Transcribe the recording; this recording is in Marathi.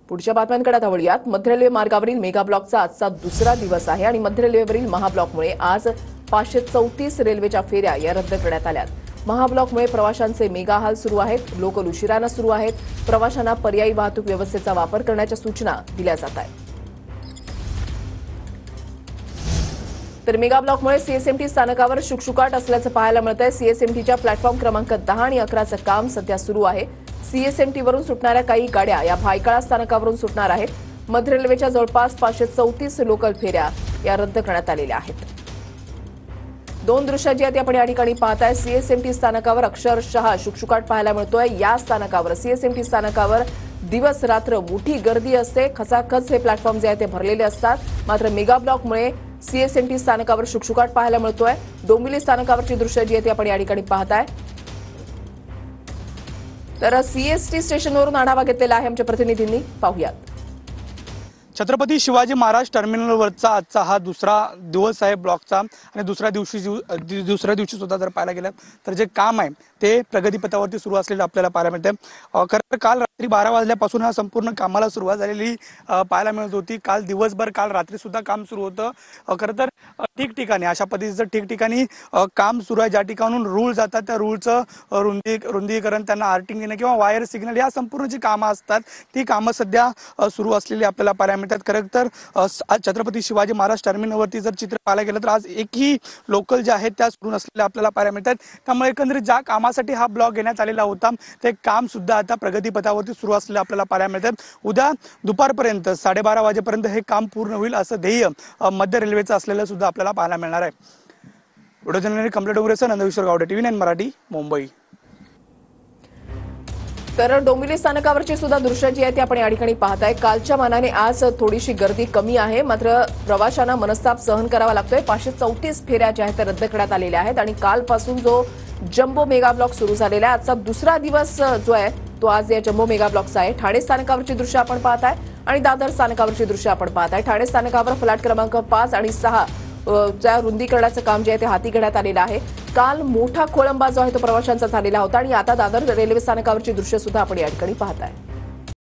पुढच्या बातम्यांकडे आता वळूयात। मध्य रेल्वे मार्गावरील मेगा ब्लॉकचा आजचा दुसरा दिवस आहे आणि मध्य रेल्वेवरील महाब्लॉकमुळे आज 534 रेल्वेच्या फेऱ्या या रद्द करण्यात आल्यात। महाब्लॉकमुळे प्रवाशांचे मेगा हाल सुरू आहेत। लोकल उशिराने सुरू आहेत। प्रवाशांना पर्यायी वाहतूक व्यवस्थेचा वापर करण्याच्या सूचना दिल्या जात आहेत। तर मेगा ब्लॉकमुळे सीएसएमटी स्थानकावर शुकशुकाट असल्याचं पाहायला मिळतंय। सीएसएमटीच्या प्लॅटफॉर्म क्रमांक 10 आणि 11चं काम सध्या सुरू आहे। सीएसएमटीवरून सुटणाऱ्या काही गाड्या या भायखळा स्थानकावरून सुटणार आहेत। मध्य रेल्वेच्या जवळपास 534 लोकल फेऱ्या या रद्द करण्यात आलेल्या आहेत। दोन दृश्य जी आहेत आपण या ठिकाणी पाहताय। सीएसएमटी स्थानकावर अक्षरशः शुकशुकाट पाहायला मिळतोय। या स्थानकावर सीएसएमटी स्थानकावर दिवस रात्र मोठी गर्दी असते। खचाखच हे प्लॅटफॉर्म जे आहे ते भरलेले असतात। मात्र मेगा ब्लॉकमुळे सीएसएमटी स्थानकावर शुकशुकाट पाहायला मिळतोय। डोंबिवली स्थानकावरची दृश्य जी आहेत आपण या ठिकाणी पाहताय। तर सीएसटी स्टेशनवरून आढावा घेतलेला आहे आमच्या प्रतिनिधींनी, पाहूयात। छत्रपती शिवाजी महाराज टर्मिनलवरचा आजचा हा दुसरा दिवस आहे ब्लॉकचा आणि दुसऱ्या दिवशी सुद्धा जर पाहायला गेलं तर जे काम आहे ते प्रगतीपथावरती सुरू असलेलं आपल्याला पाहायला मिळतं। खरं तर काल रात्री 12 वाजल्यापासून हा संपूर्ण कामाला सुरुवात झालेली पाहायला मिळत होती। काल दिवसभर काल रात्री सुद्धा काम सुरू होतं। खरं तर ठिकठिकाणी अशा पद्धतीचं ठिकठिकाणी काम सुरू आहे। ज्या ठिकाणून रूळ जातात त्या रूळचं रुंदीकरण, त्यांना आर्टिंग देणं किंवा वायर सिग्नल या संपूर्ण जी कामं असतात ती कामं सध्या सुरू असलेली आपल्याला पाहायला मिळतात। खरं तर छत्रपती शिवाजी महाराज टर्मिनलवरती जर चित्र पाहायला गेलं तर आज एकही लोकल ज्या आहेत त्या सुरू नसलेल्या आपल्याला पाहायला मिळतात। त्यामुळे एकंदरीत ज्या कामासाठी हा ब्लॉक घेण्यात आलेला होता ते काम सुद्धा आता प्रगतीपथावरती सुरू असलेलं आपल्याला पाहायला मिळतात। उद्या दुपारपर्यंत 12:30 वाजेपर्यंत हे काम पूर्ण होईल असं ध्येय मध्य रेल्वेचं असलेलं सुद्धा आपल्याला पाहायला मिळणार आहे। व्हिडिओ जर्नलिस्ट कमलेश डोंगरेसह नंदकिशोर गावडे, TV9 मराठी, मुंबई। तर डोंबिवली स्थानकावरची सुद्धा दृश्य जी आहे ती आपण या ठिकाणी पाहताय। कालच्या मानाने आज थोडीशी गर्दी कमी आहे, मात्र प्रवाशांना मनस्ताप सहन करावा लागतोय। 534 फेऱ्या ज्या आहेत त्या रद्द करण्यात आलेल्या आहेत आणि कालपासून जो जम्बो मेगा ब्लॉक सुरू झालेला आहे, आजचा दुसरा दिवस जो आहे तो आज या जम्बो मेगा ब्लॉकचा आहे। ठाणे स्थानकावरची दृश्य आपण पाहताय आणि दादर स्थानकावरची दृश्य आपण पाहताय। ठाणे स्थानकावर फ्लॅट क्रमांक 5 आणि 6 च्या रुंदीकरणाचं काम जे आहे ते हाती घेण्यात आलेलं आहे। काल मोठा खोळंबा जो आहे तो प्रवाशांचा झालेला होता आणि आता दादर रेल्वे स्थानकावरची दृश्य सुद्धा आपण या ठिकाणी पाहताय।